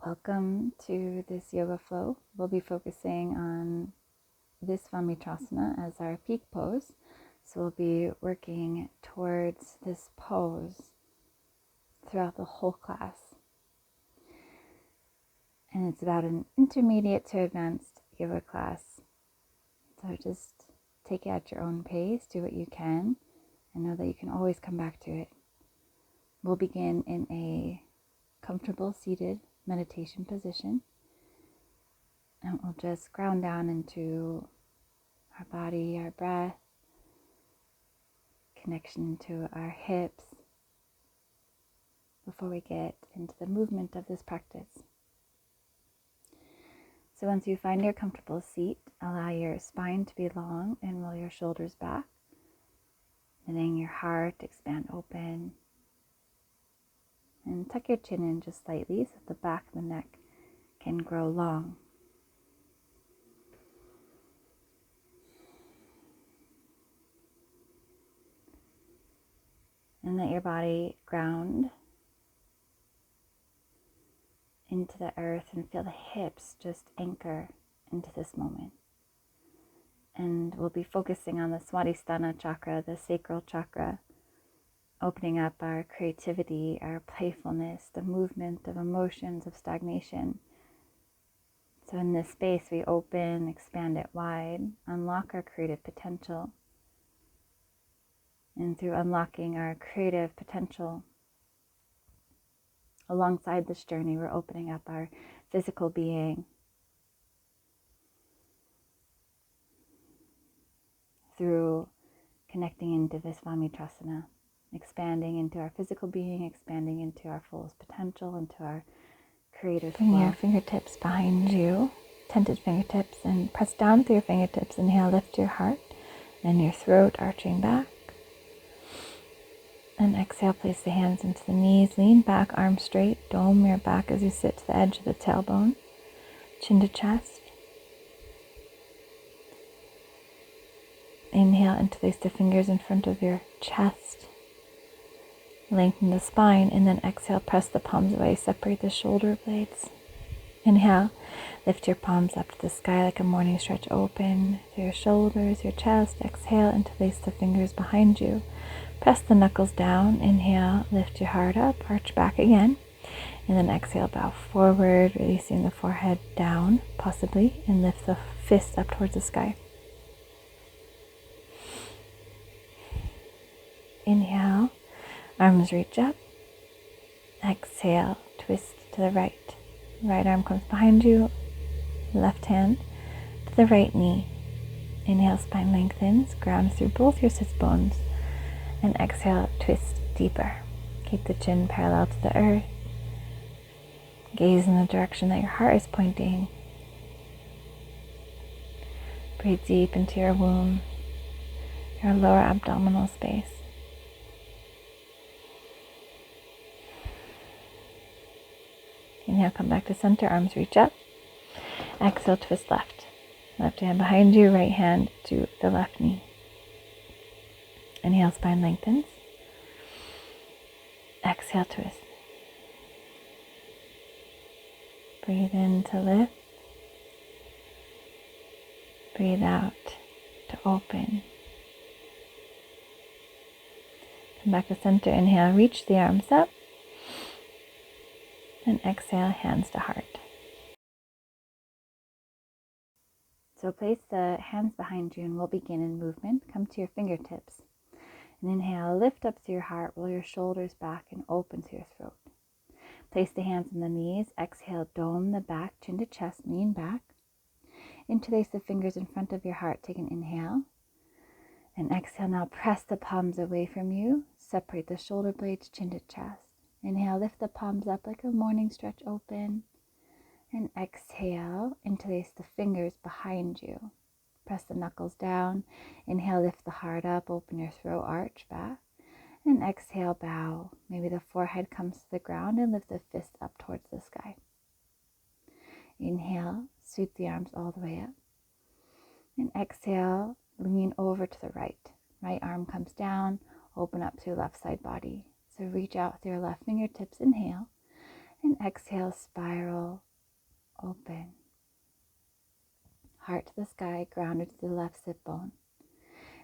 Welcome to this yoga flow. We'll be focusing on Visvamitrasana as our peak pose. So we'll be working towards this pose throughout the whole class. And it's about an intermediate to advanced yoga class. So just take it at your own pace, do what you can, and know that you can always come back to it. We'll begin in a comfortable seated meditation position, and we'll just ground down into our body, our breath, connection to our hips before we get into the movement of this practice. So once you find your comfortable seat, allow your spine to be long and roll your shoulders back, letting your heart expand open. And tuck your chin in just slightly so the back of the neck can grow long. And let your body ground into the earth and feel the hips just anchor into this moment. And we'll be focusing on the swadhisthana chakra, the sacral chakra, opening up our creativity, our playfulness, the movement of emotions, of stagnation. So in this space, we open, expand it wide, unlock our creative potential. And through unlocking our creative potential, alongside this journey, we're opening up our physical being through connecting into Visvamitrasana. Expanding into our physical being, expanding into our fullest potential, into our creative flow. Bring your fingertips behind you, tented fingertips, and press down through your fingertips. Inhale, lift your heart and your throat, arching back. And exhale, place the hands into the knees, lean back, arms straight, dome your back as you sit to the edge of the tailbone, chin to chest. Inhale, interlace the fingers in front of your chest. Lengthen the spine, and then exhale, press the palms away, separate the shoulder blades. Inhale, lift your palms up to the sky like a morning stretch, open through your shoulders, your chest. Exhale, interlace the fingers behind you. Press the knuckles down. Inhale, lift your heart up, arch back again. And then exhale, bow forward, releasing the forehead down, possibly, and lift the fists up towards the sky. Inhale. Arms reach up. Exhale, twist to the right. Right arm comes behind you. Left hand to the right knee. Inhale, spine lengthens. Ground through both your sits bones. And exhale, twist deeper. Keep the chin parallel to the earth. Gaze in the direction that your heart is pointing. Breathe deep into your womb, your lower abdominal space. Inhale, come back to center, arms reach up. Exhale, twist left. Left hand behind you, right hand to the left knee. Inhale, spine lengthens. Exhale, twist. Breathe in to lift. Breathe out to open. Come back to center. Inhale, reach the arms up. And exhale, hands to heart. So place the hands behind you and we'll begin in movement. Come to your fingertips. And inhale, lift up through your heart, roll your shoulders back and open through your throat. Place the hands on the knees. Exhale, dome the back, chin to chest, lean back. Interlace the fingers in front of your heart. Take an inhale. And exhale, now press the palms away from you. Separate the shoulder blades, chin to chest. Inhale, lift the palms up like a morning stretch, open. And exhale, interlace the fingers behind you. Press the knuckles down. Inhale, lift the heart up, open your throat, arch back. And exhale, bow. Maybe the forehead comes to the ground and lift the fist up towards the sky. Inhale, sweep the arms all the way up. And exhale, lean over to the right. Right arm comes down, open up through left side body. So reach out with your left fingertips, inhale, and exhale, spiral open. Heart to the sky, grounded to the left sit bone.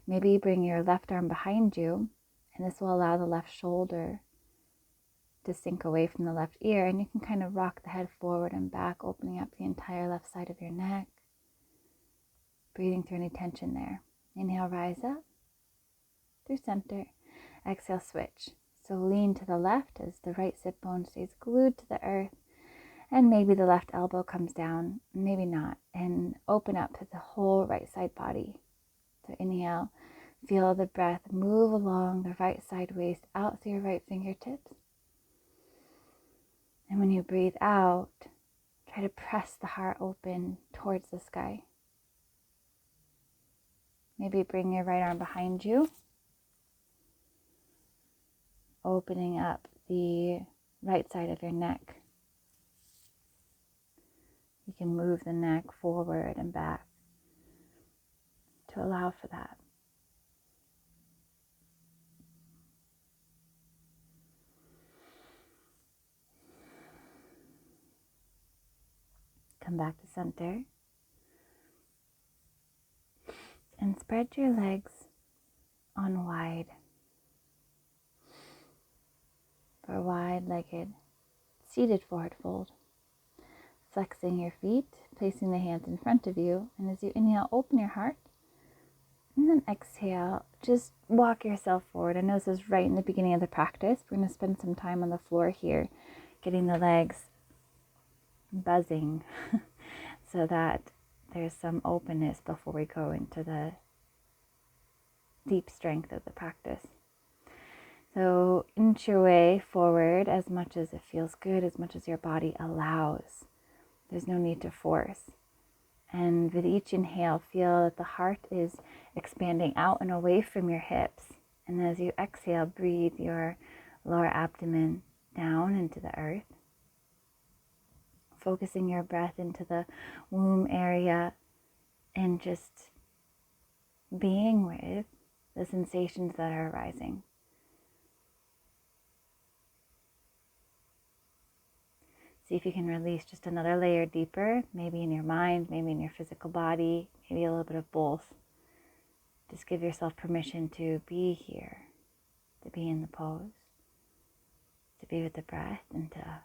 Maybe bring your left arm behind you, and this will allow the left shoulder to sink away from the left ear, and you can kind of rock the head forward and back, opening up the entire left side of your neck. Breathing through any tension there. Inhale, rise up through center. Exhale, switch. So lean to the left as the right sit bone stays glued to the earth, and maybe the left elbow comes down, maybe not, and open up to the whole right side body. So inhale, feel the breath move along the right side waist out through your right fingertips. And when you breathe out, try to press the heart open towards the sky. Maybe bring your right arm behind you, opening up the right side of your neck. You can move the neck forward and back to allow for that. Come back to center and spread your legs on wide for a wide-legged seated forward fold. Flexing your feet, placing the hands in front of you, and as you inhale, open your heart, and then exhale, just walk yourself forward. I know this is right in the beginning of the practice. We're going to spend some time on the floor here, getting the legs buzzing so that there's some openness before we go into the deep strength of the practice. So inch your way forward as much as it feels good, as much as your body allows. There's no need to force. And with each inhale, feel that the heart is expanding out and away from your hips. And as you exhale, breathe your lower abdomen down into the earth. Focusing your breath into the womb area and just being with the sensations that are arising. See if you can release just another layer deeper, maybe in your mind, maybe in your physical body, maybe a little bit of both. Just give yourself permission to be here, to be in the pose, to be with the breath, and to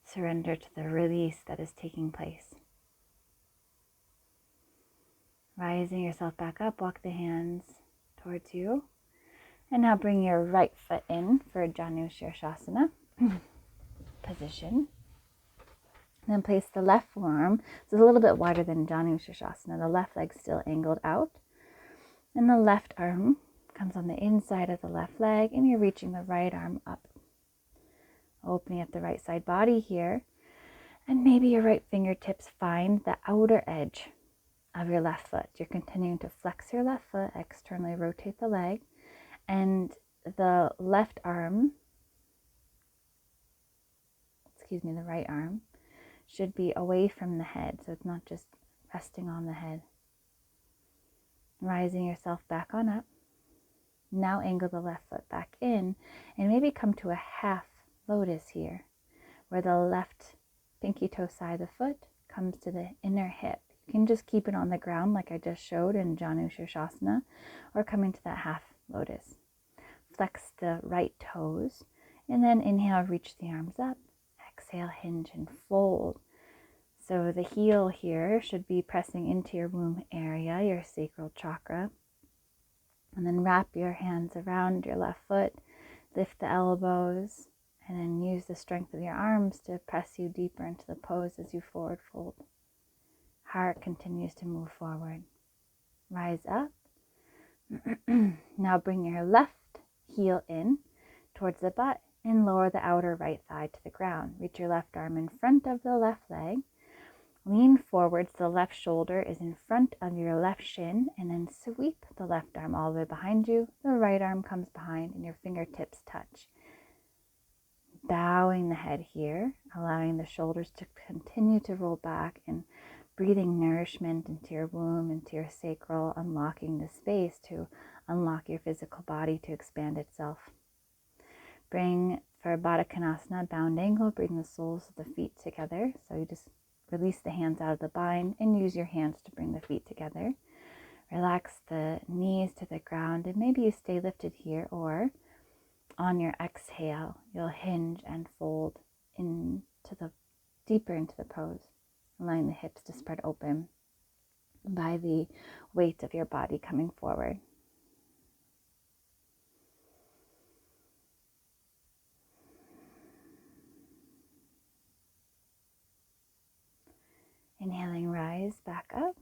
surrender to the release that is taking place. Rising yourself back up, walk the hands towards you. And now bring your right foot in for Shavasana position. Then place the left forearm. It's a little bit wider than Shavasana. The left leg still angled out. And the left arm comes on the inside of the left leg, and you're reaching the right arm up. Opening up the right side body here. And maybe your right fingertips find the outer edge of your left foot. You're continuing to flex your left foot, externally rotate the leg, and the left arm, the right arm, should be away from the head, so it's not just resting on the head. Rising yourself back on up. Now angle the left foot back in, and maybe come to a half lotus here, where the left pinky toe side of the foot comes to the inner hip. You can just keep it on the ground like I just showed in Shavasana, or come into that half lotus. Flex the right toes, and then inhale, reach the arms up. Exhale, hinge and fold. So the heel here should be pressing into your womb area, your sacral chakra. And then wrap your hands around your left foot, lift the elbows, and then use the strength of your arms to press you deeper into the pose as you forward fold. Heart continues to move forward. Rise up. Now bring your left heel in towards the butt and lower the outer right thigh to the ground. Reach your left arm in front of the left leg. Lean forward so the left shoulder is in front of your left shin, and then sweep the left arm all the way behind you. The right arm comes behind and your fingertips touch. Bowing the head here, allowing the shoulders to continue to roll back and breathing nourishment into your womb, into your sacral, unlocking the space to unlock your physical body to expand itself. Bring For Badakanasana, bound angle, bring the soles of the feet together. So you just release the hands out of the bind and use your hands to bring the feet together. Relax the knees to the ground, and maybe you stay lifted here, or on your exhale, you'll hinge and fold deeper into the pose, allowing the hips to spread open by the weight of your body coming forward. Inhaling, rise back up.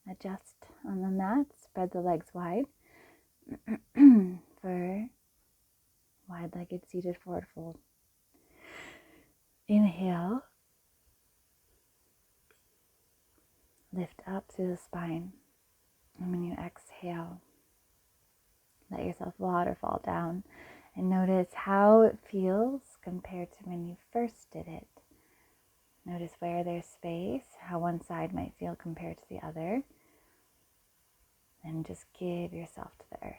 Adjust on the mat, spread the legs wide for wide-legged seated forward fold. Inhale, lift up through the spine. And when you exhale, let yourself waterfall down and notice how it feels compared to when you first did it. Notice where there's space, how one side might feel compared to the other. And just give yourself to the earth.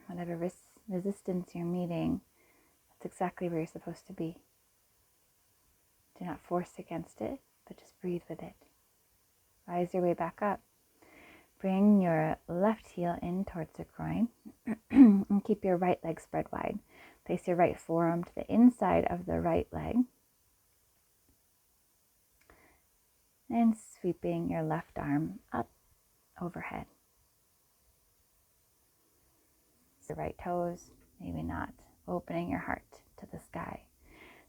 Whatever resistance you're meeting, that's exactly where you're supposed to be. Do not force against it, but just breathe with it. Rise your way back up. Bring your left heel in towards the groin and keep your right leg spread wide. Place your right forearm to the inside of the right leg. And sweeping your left arm up overhead. The right toes, maybe not. Opening your heart to the sky.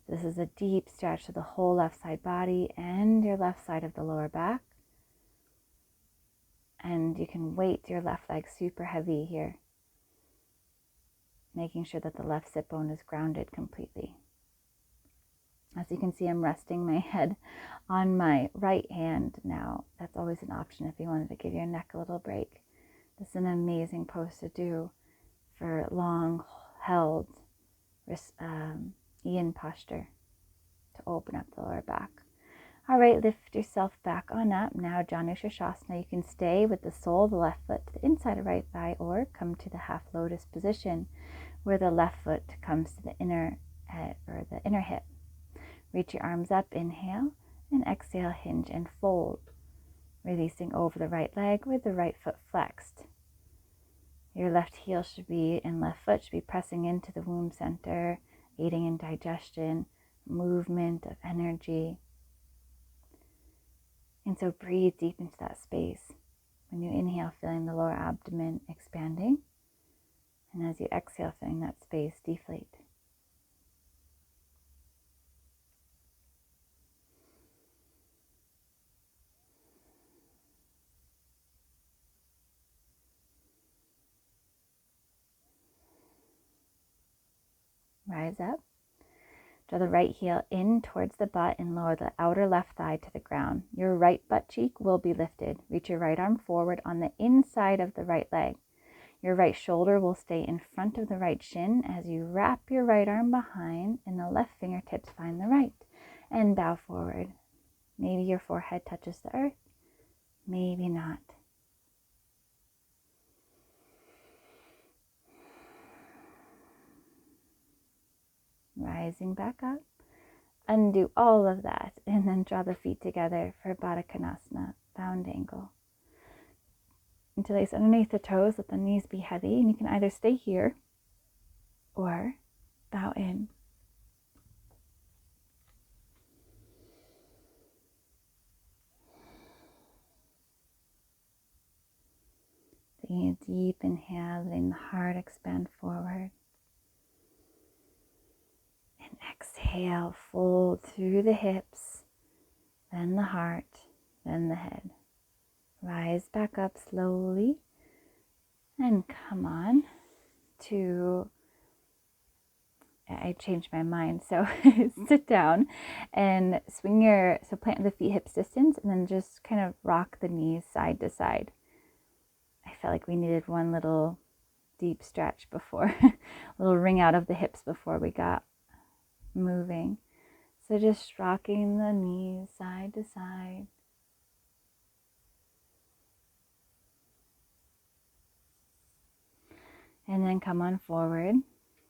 This is a deep stretch to the whole left side body and your left side of the lower back. And you can weight your left leg super heavy here, making sure that the left sit bone is grounded completely. As you can see, I'm resting my head on my right hand now. That's always an option if you wanted to give your neck a little break. This is an amazing pose to do for long held Ian posture to open up the lower back. All right, lift yourself back on up. Now, Janusashasana, you can stay with the sole of the left foot to the inside of right thigh, or come to the half lotus position where the left foot comes to the inner hip. Reach your arms up, inhale, and exhale, hinge and fold, releasing over the right leg with the right foot flexed. Your left heel and left foot should be pressing into the womb center, aiding in digestion, movement of energy. And so breathe deep into that space. When you inhale, feeling the lower abdomen expanding. And as you exhale, feeling that space deflate. Rise up. Draw the right heel in towards the butt and lower the outer left thigh to the ground. Your right butt cheek will be lifted. Reach your right arm forward on the inside of the right leg. Your right shoulder will stay in front of the right shin as you wrap your right arm behind and the left fingertips find the right. And bow forward. Maybe your forehead touches the earth. Maybe not. Rising back up. Undo all of that and then draw the feet together for Badakanasana, bound angle. Interlace underneath the toes, let the knees be heavy, and you can either stay here or bow in. Taking a deep inhale, letting the heart expand forward. And exhale, fold through the hips, then the heart, then the head. Rise back up slowly and come on to, I changed my mind, so sit down and plant the feet hips distance and then just kind of rock the knees side to side. I felt like we needed one little deep stretch before, a little wring out of the hips before we got moving. So just rocking the knees side to side. And then come on forward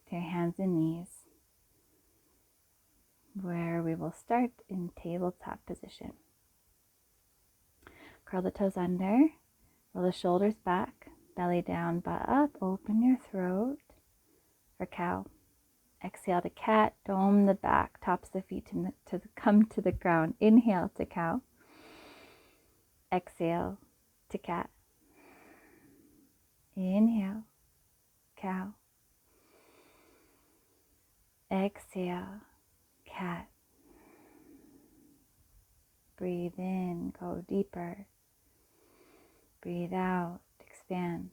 to your hands and knees, where we will start in tabletop position. Curl the toes under, roll the shoulders back, belly down, butt up, open your throat for cow. Exhale to cat, dome the back, tops the feet come to the ground. Inhale to cow. Exhale to cat. Inhale, cow. Exhale, cat. Breathe in, go deeper. Breathe out, expand.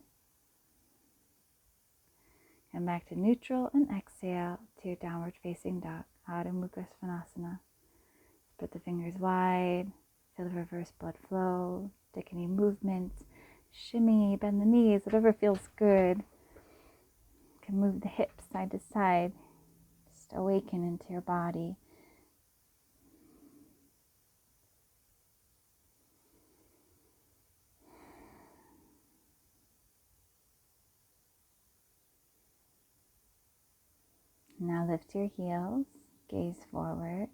Come back to neutral and exhale to your downward facing dog. Adho Mukha Svanasana. Spread the fingers wide. Feel the reverse blood flow. Take any movement. Shimmy, bend the knees, whatever feels good. You can move the hips side to side. Just awaken into your body. Now lift your heels, gaze forward,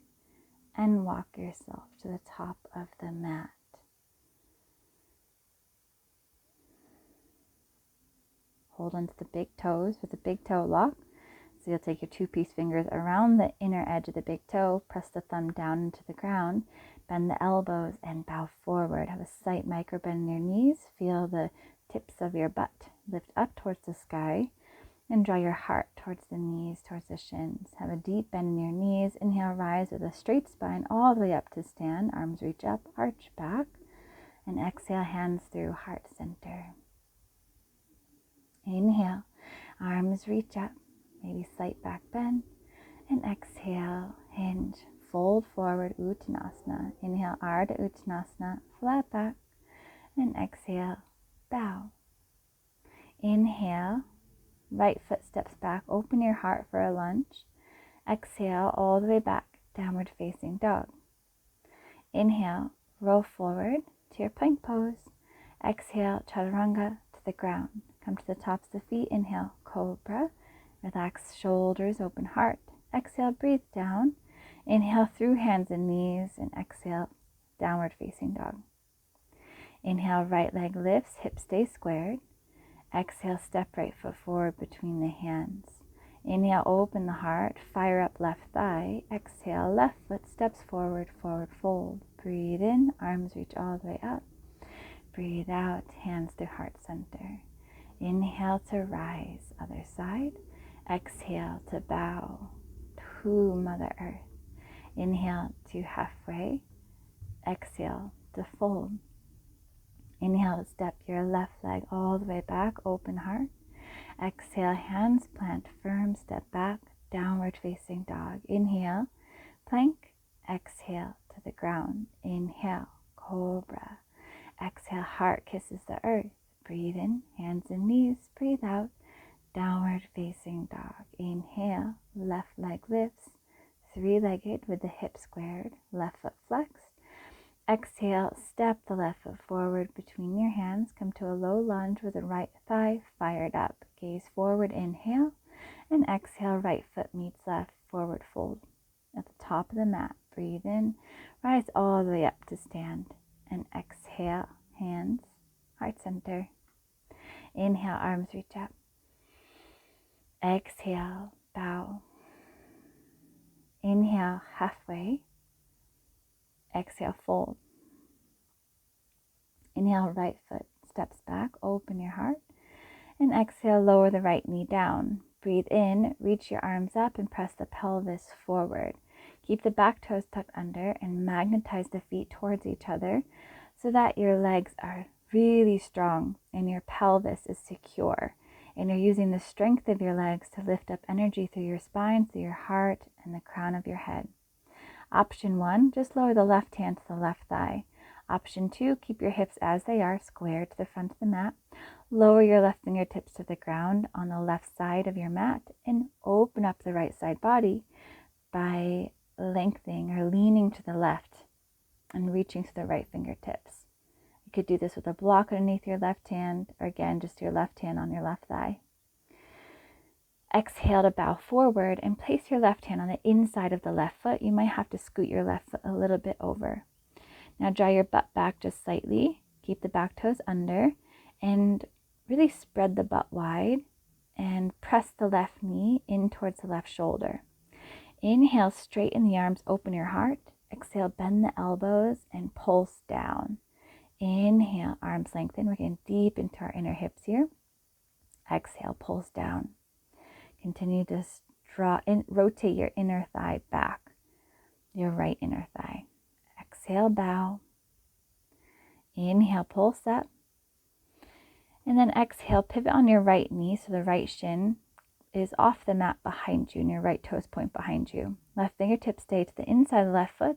and walk yourself to the top of the mat. Hold onto the big toes with the big toe lock. So you'll take your 2-piece fingers around the inner edge of the big toe, press the thumb down into the ground, bend the elbows and bow forward. Have a slight micro bend in your knees. Feel the tips of your butt lift up towards the sky. And draw your heart towards the knees, towards the shins. Have a deep bend in your knees. Inhale, rise with a straight spine all the way up to stand. Arms reach up, arch back. And exhale, hands through heart center. Inhale, arms reach up, maybe slight back bend. And exhale, hinge, fold forward, Uttanasana. Inhale, Ardha Uttanasana, flat back. And exhale, bow. Inhale. Right foot steps back, open your heart for a lunge. Exhale, all the way back, downward facing dog. Inhale, roll forward to your plank pose. Exhale, chaturanga to the ground. Come to the tops of the feet, inhale, cobra. Relax shoulders, open heart. Exhale, breathe down. Inhale through hands and knees, and exhale, downward facing dog. Inhale, right leg lifts, hips stay squared. Exhale, step right foot forward between the hands. Inhale, open the heart, fire up left thigh. Exhale, left foot steps forward, forward fold. Breathe in, arms reach all the way up. Breathe out, hands to heart center. Inhale to rise, other side. Exhale to bow to Mother Earth. Inhale to halfway. Exhale to fold. Inhale, step your left leg all the way back, open heart. Exhale, hands plant firm, step back, downward facing dog. Inhale, plank. Exhale to the ground. Inhale, cobra. Exhale, heart kisses the earth. Breathe in, hands and knees. Breathe out, downward facing dog. Inhale, left leg lifts. 3-legged with the hips squared, left foot flexed. Exhale, step the left foot forward between your hands. Come to a low lunge with the right thigh fired up. Gaze forward, inhale, and exhale, right foot meets left, forward fold. At the top of the mat, breathe in, rise all the way up to stand, and exhale, hands, heart center. Inhale, arms reach up. Exhale, bow. Inhale, halfway. Exhale, fold. Inhale, right foot steps back, open your heart. And exhale, lower the right knee down. Breathe in, reach your arms up and press the pelvis forward. Keep the back toes tucked under and magnetize the feet towards each other so that your legs are really strong and your pelvis is secure. And you're using the strength of your legs to lift up energy through your spine, through your heart, and the crown of your head. Option 1, just lower the left hand to the left thigh. Option 2, keep your hips as they are, square to the front of the mat. Lower your left fingertips to the ground on the left side of your mat and open up the right side body by lengthening or leaning to the left and reaching to the right fingertips. You could do this with a block underneath your left hand, or again, just your left hand on your left thigh. Exhale to bow forward and place your left hand on the inside of the left foot. You might have to scoot your left foot a little bit over. Now draw your butt back just slightly. Keep the back toes under and really spread the butt wide and press the left knee in towards the left shoulder. Inhale, straighten the arms, open your heart. Exhale, bend the elbows and pulse down. Inhale, arms lengthen. We're getting deep into our inner hips here. Exhale, pulse down. Continue to rotate your inner thigh back, your right inner thigh. Exhale, bow. Inhale, pulse up. And then exhale, pivot on your right knee so the right shin is off the mat behind you and your right toes point behind you. Left fingertips stay to the inside of the left foot.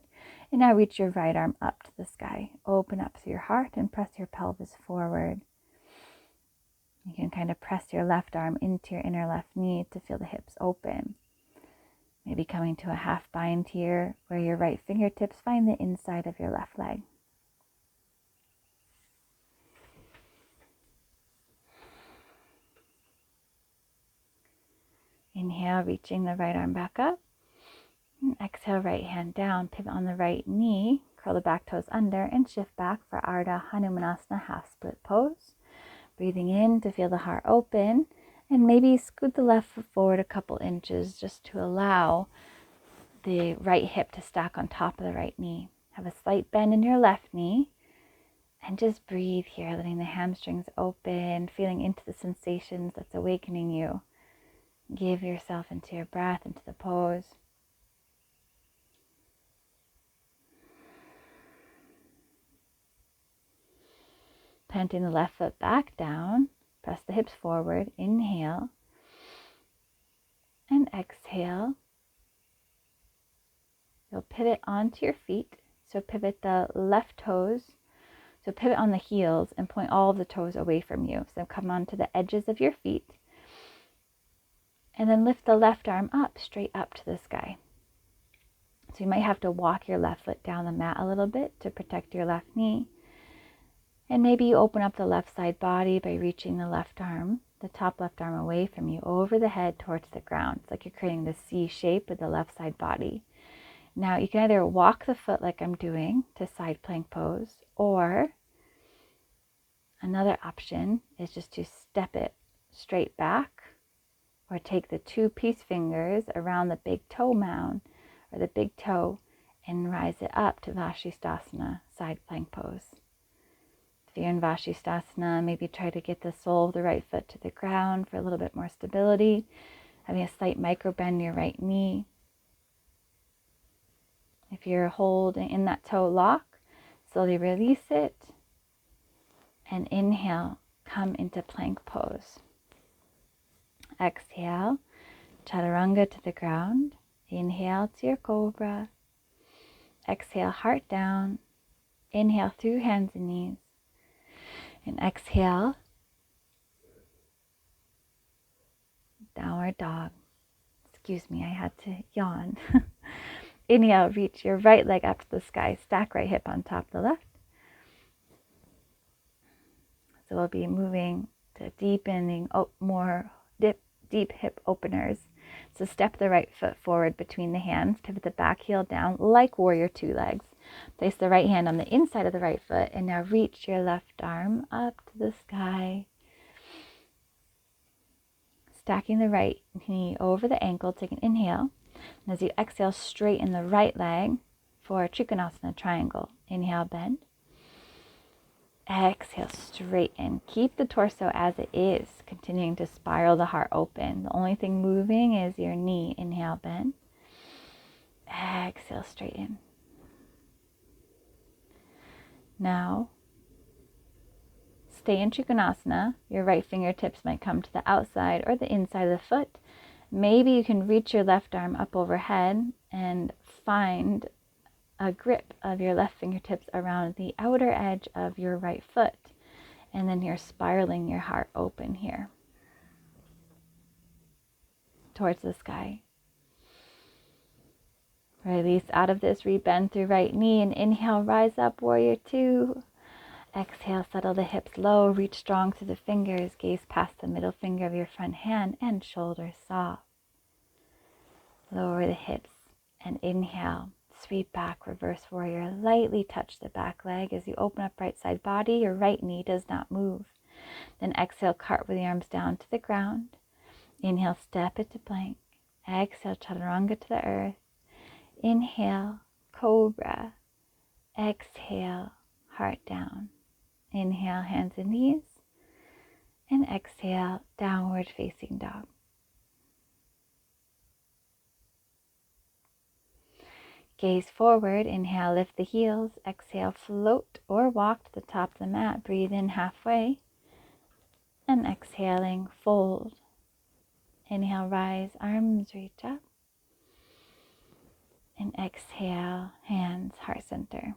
And now reach your right arm up to the sky. Open up through your heart and press your pelvis forward. You can kind of press your left arm into your inner left knee to feel the hips open. Maybe coming to a half bind here where your right fingertips find the inside of your left leg. Inhale, reaching the right arm back up. And exhale, right hand down, pivot on the right knee, curl the back toes under and shift back for Ardha Hanumanasana half split pose. Breathing in to feel the heart open, and maybe scoot the left foot forward a couple inches just to allow the right hip to stack on top of the right knee. Have a slight bend in your left knee, and just breathe here, letting the hamstrings open, feeling into the sensations that's awakening you. Give yourself into your breath, into the pose. Planting the left foot back down, press the hips forward, inhale, and exhale. You'll pivot onto your feet, so pivot the left toes, so pivot on the heels and point all of the toes away from you. So come onto the edges of your feet, and then lift the left arm up, straight up to the sky. So you might have to walk your left foot down the mat a little bit to protect your left knee. And maybe you open up the left side body by reaching the left arm, the top left arm away from you, over the head towards the ground. It's like you're creating the C shape with the left side body. Now you can either walk the foot like I'm doing to side plank pose, or another option is just to step it straight back, or take the two peace fingers around the big toe mound or the big toe and rise it up to Vashistasana, side plank pose. If you're in Vashistasana, maybe try to get the sole of the right foot to the ground for a little bit more stability, having a slight micro bend in your right knee. If you're holding in that toe lock, slowly release it and inhale, come into plank pose. Exhale, chaturanga to the ground. Inhale to your cobra. Exhale, heart down. Inhale through hands and knees. And exhale, downward dog. Excuse me, I had to yawn. Inhale, reach your right leg up to the sky. Stack right hip on top of the left. So we'll be moving to deepening more deep hip openers. So step the right foot forward between the hands, pivot the back heel down like warrior two legs. Place the right hand on the inside of the right foot, and now reach your left arm up to the sky. Stacking the right knee over the ankle, take an inhale. And as you exhale, straighten the right leg for Trikonasana triangle. Inhale, bend. Exhale, straighten. Keep the torso as it is, continuing to spiral the heart open. The only thing moving is your knee. Inhale, bend. Exhale, straighten. Now, stay in Trikonasana. Your right fingertips might come to the outside or the inside of the foot. Maybe you can reach your left arm up overhead and find a grip of your left fingertips around the outer edge of your right foot. And then you're spiraling your heart open here towards the sky. Release out of this, rebend through right knee and inhale, rise up, warrior two. Exhale, settle the hips low, reach strong through the fingers, gaze past the middle finger of your front hand and shoulders soft. Lower the hips and inhale, sweep back, reverse warrior. Lightly touch the back leg as you open up right side body. Your right knee does not move. Then exhale, cartwheel the arms down to the ground. Inhale, step it to plank. Exhale, chaturanga to the earth. Inhale, cobra. Exhale, heart down. Inhale, hands and knees. And exhale, downward facing dog. Gaze forward. Inhale, lift the heels. Exhale, float or walk to the top of the mat. Breathe in halfway. And exhaling, fold. Inhale, rise, arms reach up. And exhale, hands, heart center.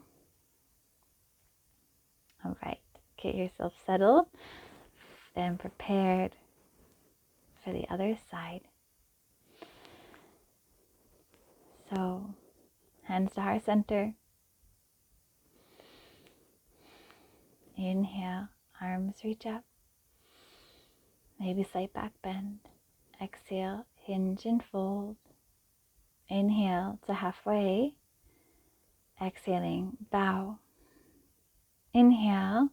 All right, get yourself settled and prepared for the other side. So, hands to heart center. Inhale, arms reach up. Maybe slight back bend. Exhale, hinge and fold. Inhale to halfway. Exhaling, bow. Inhale,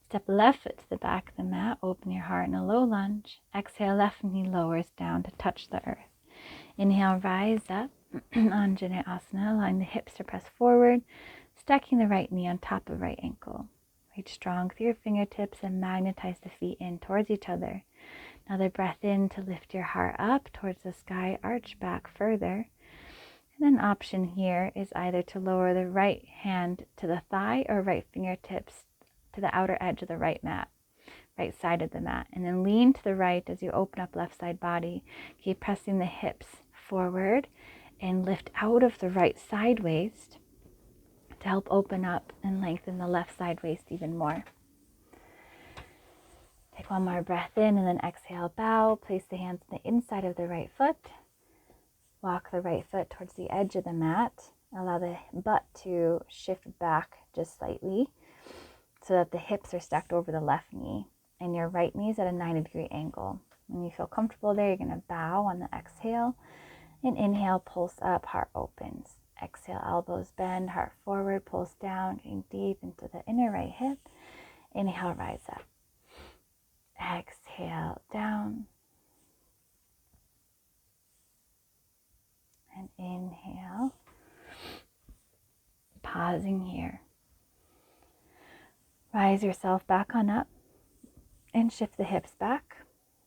step left foot to the back of the mat. Open your heart in a low lunge. Exhale, left knee lowers down to touch the earth. Inhale, rise up. Untitled allowing the hips to press forward, stacking the right knee on top of right ankle. Reach strong through your fingertips and magnetize the feet in towards each other. Another breath in to lift your heart up towards the sky, arch back further. And an option here is either to lower the right hand to the thigh or right fingertips to the outer edge of the right side of the mat. And then lean to the right as you open up left side body. Keep pressing the hips forward and lift out of the right side waist to help open up and lengthen the left side waist even more. Take one more breath in and then exhale, bow. Place the hands on the inside of the right foot. Walk the right foot towards the edge of the mat. Allow the butt to shift back just slightly so that the hips are stacked over the left knee and your right knee is at a 90-degree angle. When you feel comfortable there, you're going to bow on the exhale. And inhale, pulse up, heart opens. Exhale, elbows bend, heart forward, pulse down, getting deep into the inner right hip. Inhale, rise up. Exhale, down. And inhale. Pausing here. Rise yourself back on up and shift the hips back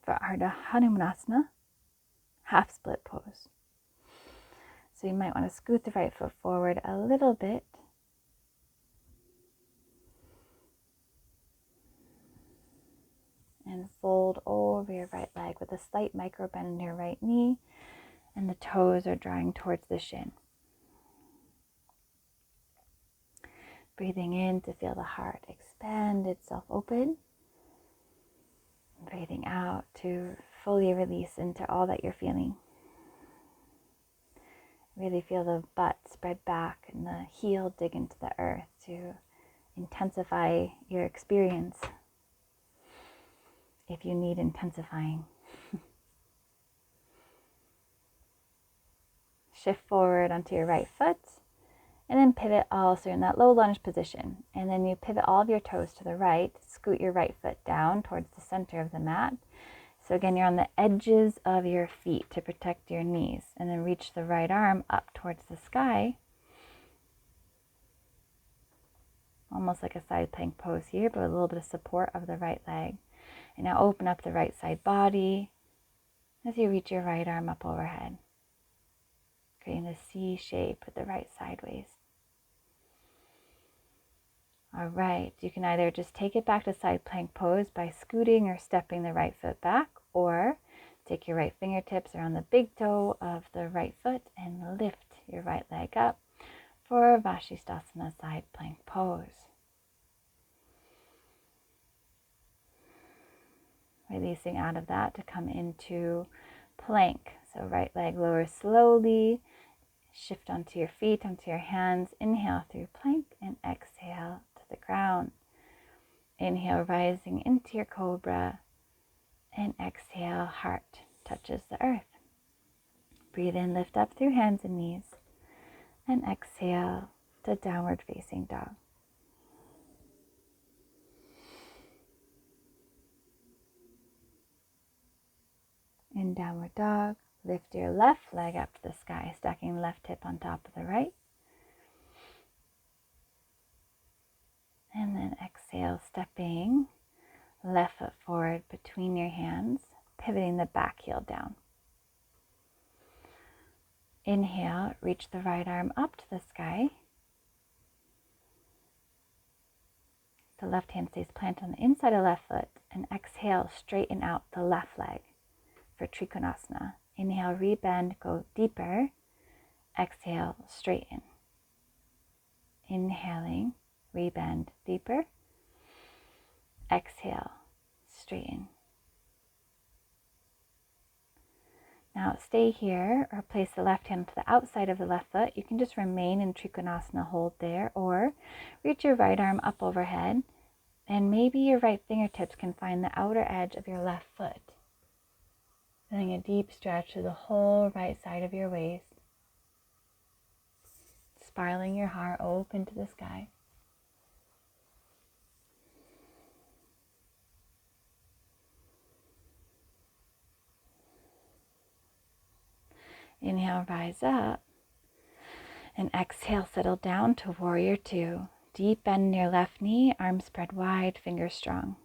for our Hanumanasana, half split pose. So you might want to scoot the right foot forward a little bit. And fold over your right leg with a slight micro bend in your right knee. And the toes are drawing towards the shin. Breathing in to feel the heart expand itself open. Breathing out to fully release into all that you're feeling. Really feel the butt spread back and the heel dig into the earth to intensify your experience if you need intensifying. Shift forward onto your right foot and then pivot also in that low lunge position. And then you pivot all of your toes to the right, scoot your right foot down towards the center of the mat. So again, you're on the edges of your feet to protect your knees. And then reach the right arm up towards the sky. Almost like a side plank pose here, but a little bit of support of the right leg. And now open up the right side body as you reach your right arm up overhead. Creating a C shape with the right side waist. All right, you can either just take it back to side plank pose by scooting or stepping the right foot back, or take your right fingertips around the big toe of the right foot and lift your right leg up for Vashistasana side plank pose. Releasing out of that to come into plank. So right leg lowers slowly, shift onto your feet, onto your hands. Inhale through plank and exhale to the ground. Inhale, rising into your cobra. And exhale, heart touches the earth. Breathe in, lift up through hands and knees. And exhale to downward facing dog. In downward dog, lift your left leg up to the sky, stacking left hip on top of the right. And then exhale, stepping left foot forward between your hands, pivoting the back heel down. Inhale, reach the right arm up to the sky. The left hand stays planted on the inside of left foot. And exhale, straighten out the left leg for Trikonasana. Inhale, rebend, go deeper. Exhale, straighten. Inhaling, rebend deeper. Exhale, straighten. Now stay here or place the left hand to the outside of the left foot. You can just remain in Trikonasana, hold there, or reach your right arm up overhead and maybe your right fingertips can find the outer edge of your left foot. Feeling a deep stretch to the whole right side of your waist. Spiraling your heart open to the sky. Inhale, rise up. And exhale, settle down to warrior two. Deep bend in your left knee, arms spread wide, fingers strong.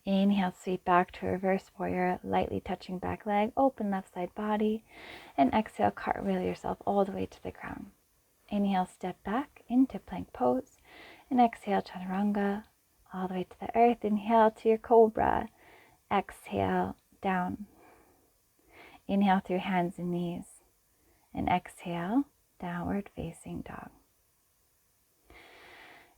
Inhale, sweep back to reverse warrior, lightly touching back leg, open left side body. And exhale, cartwheel yourself all the way to the ground. Inhale, step back into plank pose. And exhale, chaturanga, all the way to the earth. Inhale to your cobra. Exhale, down. Inhale through hands and knees. And exhale, downward facing dog.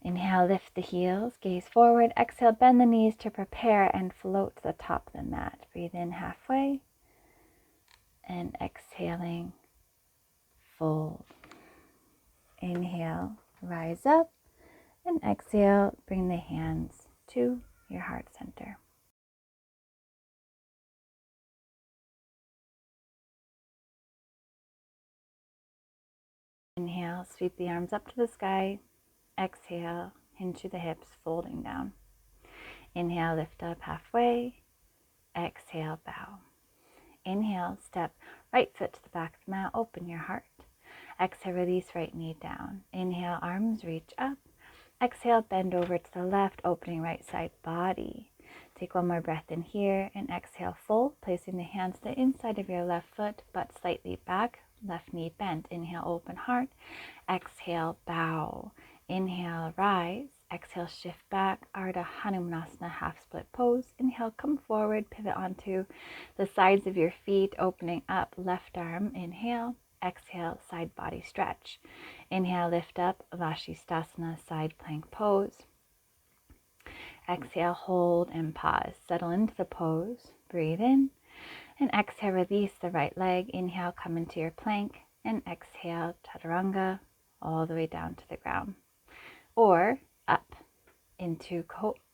Inhale, lift the heels, gaze forward. Exhale, bend the knees to prepare and float to the top of the mat. Breathe in halfway. And exhaling, fold. Inhale, rise up. And exhale, bring the hands to your heart center. Inhale, sweep the arms up to the sky. Exhale, hinge through the hips, folding down. Inhale, lift up halfway. Exhale, bow. Inhale, step right foot to the back of the mat, open your heart. Exhale, release right knee down. Inhale, arms reach up. Exhale, bend over to the left, opening right side body. Take one more breath in here and exhale, fold, placing the hands to the inside of your left foot, butt slightly back, left knee bent. Inhale, open heart. Exhale, bow. Inhale, rise. Exhale, shift back, Ardha Hanumanasana, half split pose. Inhale, come forward, pivot onto the sides of your feet, opening up, left arm, inhale. Exhale, side body stretch. Inhale, lift up, Vashistasana, side plank pose. Exhale, hold and pause. Settle into the pose, breathe in. And exhale, release the right leg. Inhale, come into your plank. And exhale, chaturanga, all the way down to the ground. Or up into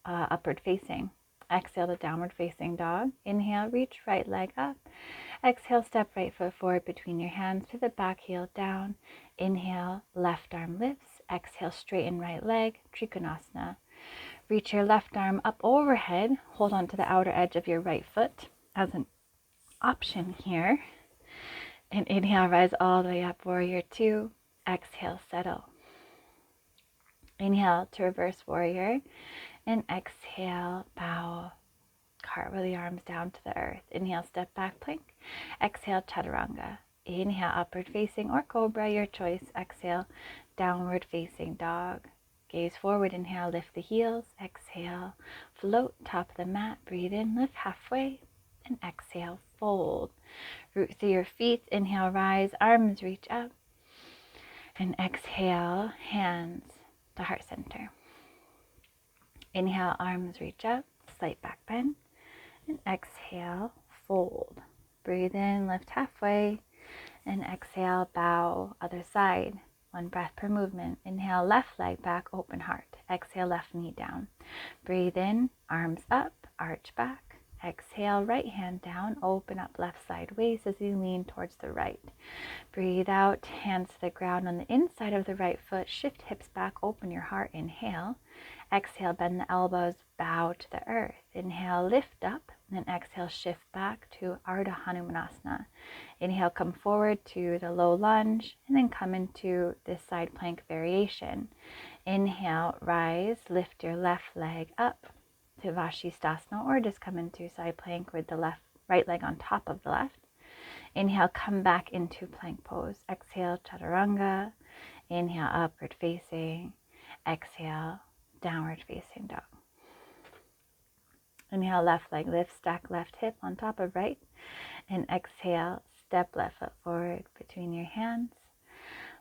upward facing. Exhale to downward facing dog. Inhale, reach right leg up. Exhale, step right foot forward between your hands, pivot back heel down. Inhale, left arm lifts. Exhale, straighten right leg, Trikonasana. Reach your left arm up overhead. Hold on to the outer edge of your right foot as an option here. And inhale, rise all the way up, warrior two. Exhale, settle. Inhale to reverse warrior. And exhale, bow. Cartwheel the arms down to the earth. Inhale, step back plank. Exhale, chaturanga. Inhale, upward facing or cobra, your choice. Exhale, downward facing dog. Gaze forward, inhale, lift the heels. Exhale, float, top of the mat. Breathe in, lift halfway. And exhale, fold. Root through your feet. Inhale, rise, arms reach up. And exhale, hands to heart center. Inhale, arms reach up, slight back bend. And exhale, fold. Breathe in, lift halfway. And exhale, bow, other side. One breath per movement. Inhale, left leg back, open heart. Exhale, left knee down. Breathe in, arms up, arch back. Exhale, right hand down, open up left side waist as you lean towards the right. Breathe out, hands to the ground on the inside of the right foot. Shift hips back, open your heart. Inhale. Exhale, bend the elbows, bow to the earth. Inhale, lift up, and then exhale, shift back to Hanumanasana. Inhale, come forward to the low lunge, and then come into this side plank variation. Inhale, rise, lift your left leg up to Vashistasana, or just come into side plank with the right leg on top of the left. Inhale, come back into plank pose. Exhale, chaturanga. Inhale, upward facing. Exhale, downward facing dog. Inhale, left leg lift, stack left hip on top of right. And exhale, step left foot forward between your hands.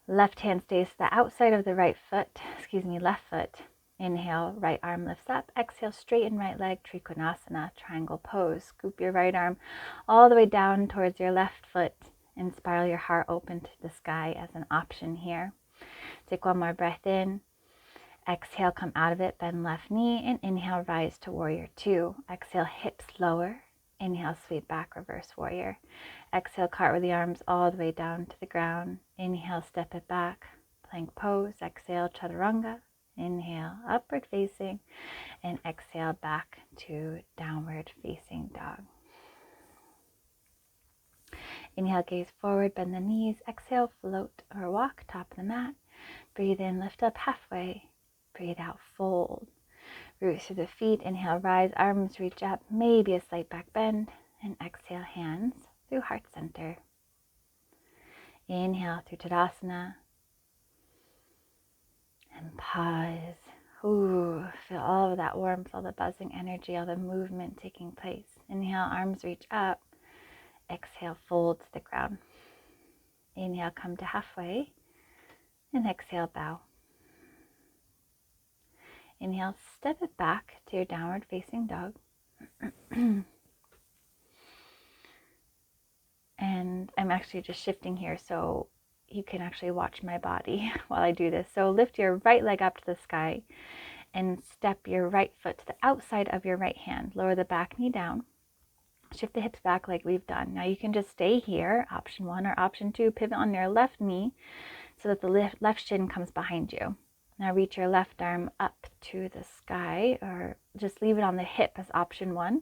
Left hand stays to the outside of the left foot. Inhale, right arm lifts up. Exhale, straighten right leg, Trikonasana, triangle pose. Scoop your right arm all the way down towards your left foot and spiral your heart open to the sky as an option here. Take one more breath in. Exhale, come out of it, bend left knee, and inhale, rise to warrior two. Exhale, hips lower. Inhale, sweep back, reverse warrior. Exhale, cartwheel the arms all the way down to the ground. Inhale, step it back, plank pose. Exhale, chaturanga. Inhale, upward facing, and exhale back to downward facing dog. Inhale, gaze forward, bend the knees. Exhale, float or walk, top of the mat. Breathe in, lift up halfway. Breathe out, fold. Roots through the feet. Inhale, rise, arms reach up, maybe a slight back bend. And exhale, hands through heart center. Inhale through Tadasana. And pause. Ooh, feel all of that warmth, all the buzzing energy, all the movement taking place. Inhale, arms reach up. Exhale, fold to the ground. Inhale, come to halfway. And exhale, bow. Inhale, step it back to your downward facing dog. And I'm actually just shifting here so you can actually watch my body while I do this. So lift your right leg up to the sky and step your right foot to the outside of your right hand. Lower the back knee down. Shift the hips back like we've done. Now you can just stay here, option one, or option two, pivot on your left knee so that the left shin comes behind you. Now reach your left arm up to the sky, or just leave it on the hip as option one.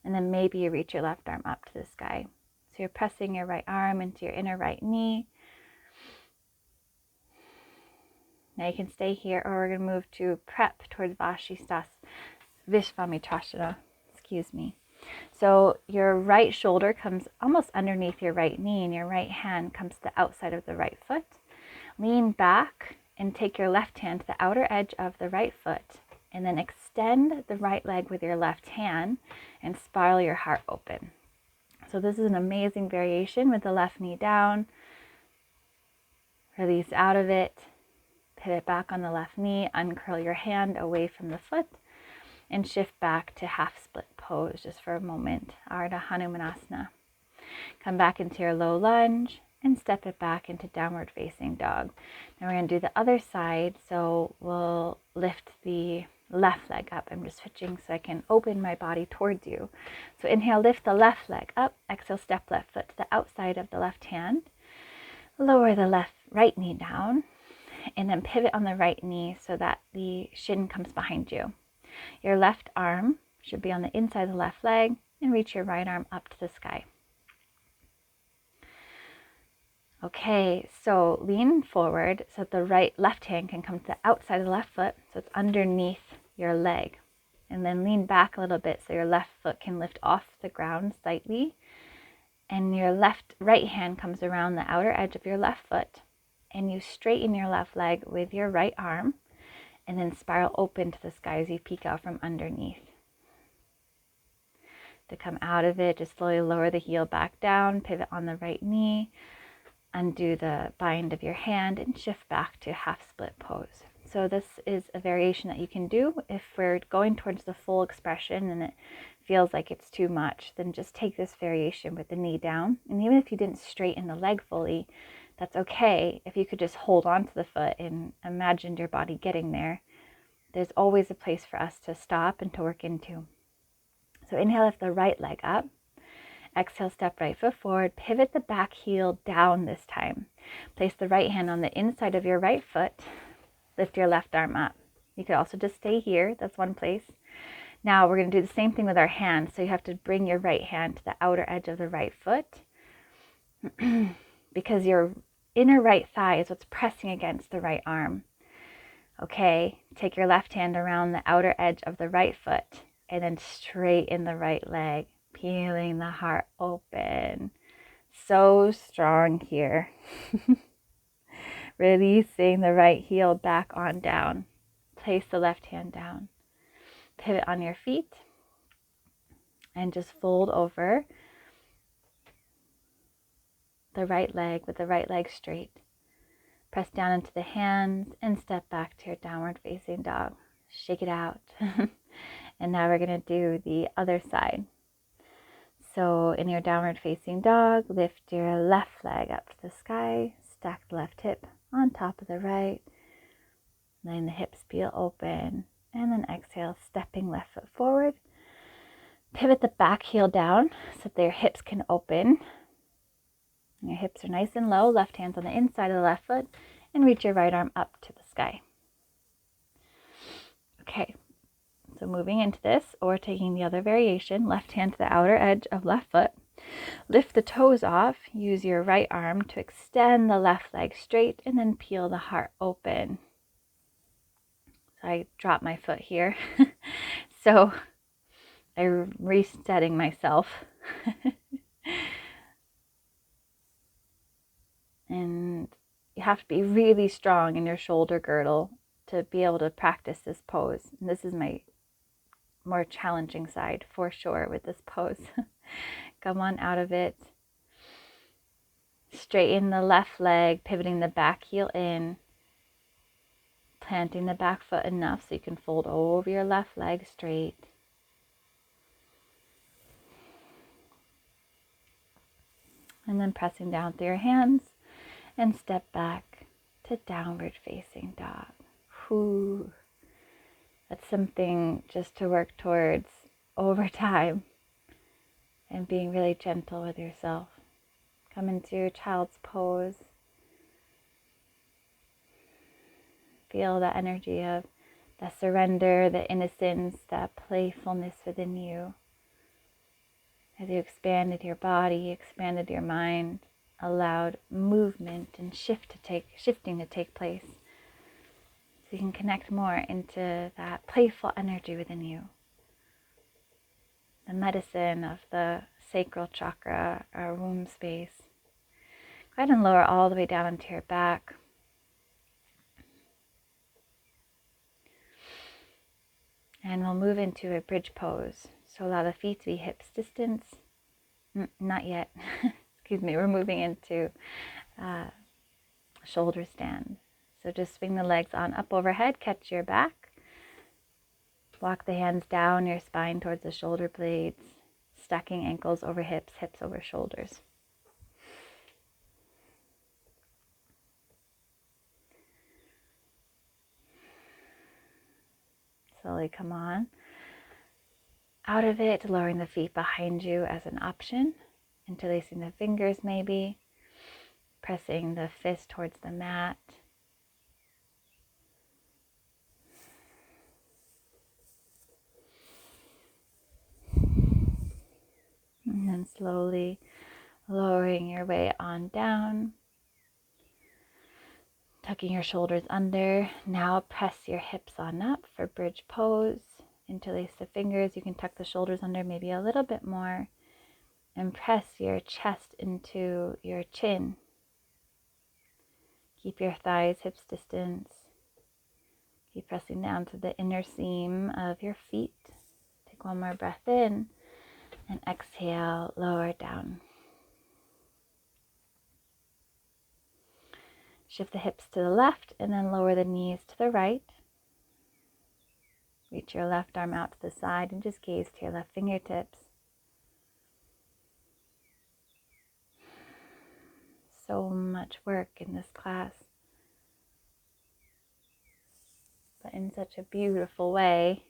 And then maybe you reach your left arm up to the sky. So you're pressing your right arm into your inner right knee. Now you can stay here, or we're going to move to prep towards Visvamitrasana. So your right shoulder comes almost underneath your right knee, and your right hand comes to the outside of the right foot. Lean back and take your left hand to the outer edge of the right foot, and then extend the right leg with your left hand and spiral your heart open. So this is an amazing variation with the left knee down. Release out of it. Pivot back on the left knee, uncurl your hand away from the foot, and shift back to half split pose just for a moment, Hanumanasana. Come back into your low lunge and step it back into downward facing dog. Now we're going to do the other side, so we'll lift the left leg up. I'm just switching so I can open my body towards you. So inhale, lift the left leg up. Exhale, step left foot to the outside of the left hand. Lower the right knee down, and then pivot on the right knee so that the shin comes behind you. Your left arm should be on the inside of the left leg, and reach your right arm up to the sky. Okay, so lean forward so that the left hand can come to the outside of the left foot, so it's underneath your leg. And then lean back a little bit so your left foot can lift off the ground slightly. And your right hand comes around the outer edge of your left foot, and you straighten your left leg with your right arm, and then spiral open to the sky as you peek out from underneath. To come out of it, just slowly lower the heel back down, pivot on the right knee, undo the bind of your hand, and shift back to half split pose. So this is a variation that you can do if we're going towards the full expression and it feels like it's too much. Then just take this variation with the knee down, and even if you didn't straighten the leg fully, that's okay. If you could just hold on to the foot and imagine your body getting there, there's always a place for us to stop and to work into. So inhale, lift the right leg up. Exhale, step right foot forward. Pivot the back heel down this time. Place the right hand on the inside of your right foot. Lift your left arm up. You could also just stay here. That's one place. Now we're going to do the same thing with our hands. So you have to bring your right hand to the outer edge of the right foot because your inner right thigh is what's pressing against the right arm. Okay, take your left hand around the outer edge of the right foot and then straighten the right leg, peeling the heart open. So strong here. Releasing the right heel back on down. Place the left hand down. Pivot on your feet and just fold over the right leg with the right leg straight. Press down into the hands and step back to your downward facing dog. Shake it out. And now we're going to do the other side. So in your downward facing dog, lift your left leg up to the sky. Stack the left hip on top of the right. Letting the hips peel open. And then exhale, stepping left foot forward. Pivot the back heel down so that your hips can open. Your hips are nice and low. Left hand's on the inside of the left foot. And reach your right arm up to the sky. Okay, so moving into this, or taking the other variation, left hand to the outer edge of left foot. Lift the toes off. Use your right arm to extend the left leg straight and then peel the heart open. So I dropped my foot here. So I'm resetting myself. And you have to be really strong in your shoulder girdle to be able to practice this pose. And this is my more challenging side for sure with this pose. Come on out of it. Straighten the left leg, pivoting the back heel in. Planting the back foot enough so you can fold over your left leg straight. And then pressing down through your hands and step back to downward facing dog. Whew. That's something just to work towards over time and being really gentle with yourself. Come into your child's pose. Feel the energy of the surrender, the innocence, the playfulness within you. As you expanded your body, expanded your mind, allowed movement and shifting to take place. So you can connect more into that playful energy within you. The medicine of the sacral chakra, our womb space. Go ahead and lower all the way down into your back. And we'll move into a bridge pose. So allow the feet to be hips distance. Not yet. Excuse me. We're moving into shoulder stand. So just swing the legs on up overhead. Catch your back. Walk the hands down your spine towards the shoulder blades. Stacking ankles over hips, hips over shoulders. Slowly come on out of it, lowering the feet behind you as an option, interlacing the fingers maybe, pressing the fist towards the mat. And then slowly lowering your way on down, tucking your shoulders under. Now press your hips on up for bridge pose. Interlace the fingers. You can tuck the shoulders under maybe a little bit more and press your chest into your chin. Keep your thighs hips distance. Keep pressing down to the inner seam of your feet. Take one more breath in and exhale, lower down. Shift the hips to the left and then lower the knees to the right. Reach your left arm out to the side and just gaze to your left fingertips. So much work in this class. but in such a beautiful way.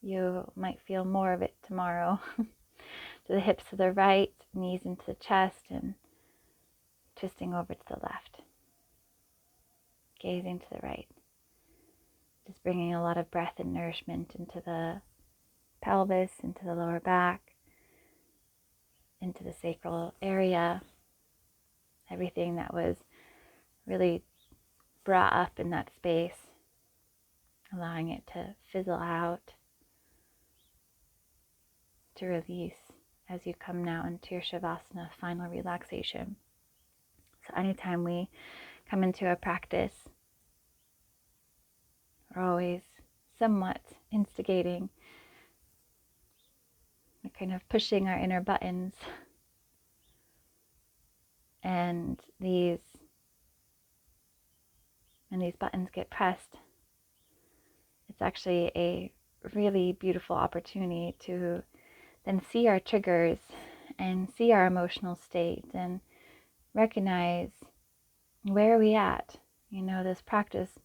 You might feel more of it tomorrow. To the hips to the right, knees into the chest, and twisting over to the left. Gazing to the right. Just bringing a lot of breath and nourishment into the pelvis, into the lower back, into the sacral area. Everything that was really brought up in that space, allowing it to fizzle out, to release as you come now into your Shavasana, final relaxation. So anytime we come into a practice, we're always somewhat instigating, we're kind of pushing our inner buttons, and these buttons get pressed. It's actually a really beautiful opportunity to then see our triggers and see our emotional state and recognize where are we at. This practice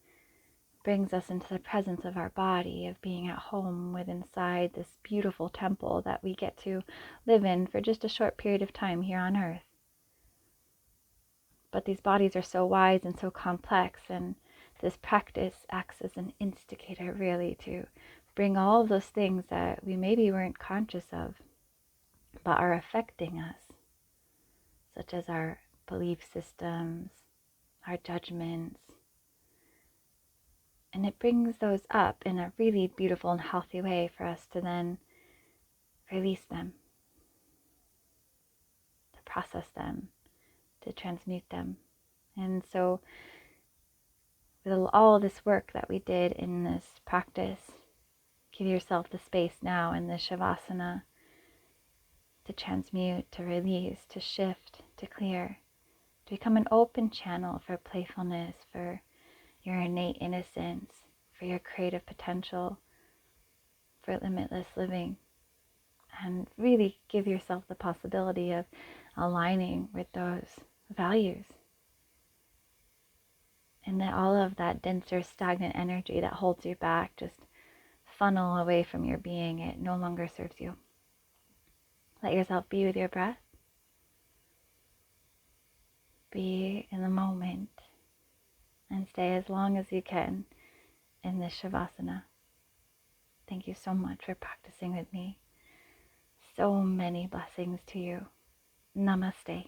brings us into the presence of our body, of being at home inside this beautiful temple that we get to live in for just a short period of time here on earth. But these bodies are so wise and so complex, and this practice acts as an instigator really to bring all of those things that we maybe weren't conscious of but are affecting us, such as our belief systems, our judgments. And it brings those up in a really beautiful and healthy way for us to then release them, to process them, to transmute them. And so with all this work that we did in this practice, give yourself the space now in the Shavasana to transmute, to release, to shift, to clear, to become an open channel for playfulness, for your innate innocence, for your creative potential, for limitless living. And really give yourself the possibility of aligning with those values. And that all of that denser, stagnant energy that holds you back just funnel away from your being. It no longer serves you. Let yourself be with your breath. Be in the moment. And stay as long as you can in this Shavasana. Thank you so much for practicing with me. So many blessings to you. Namaste.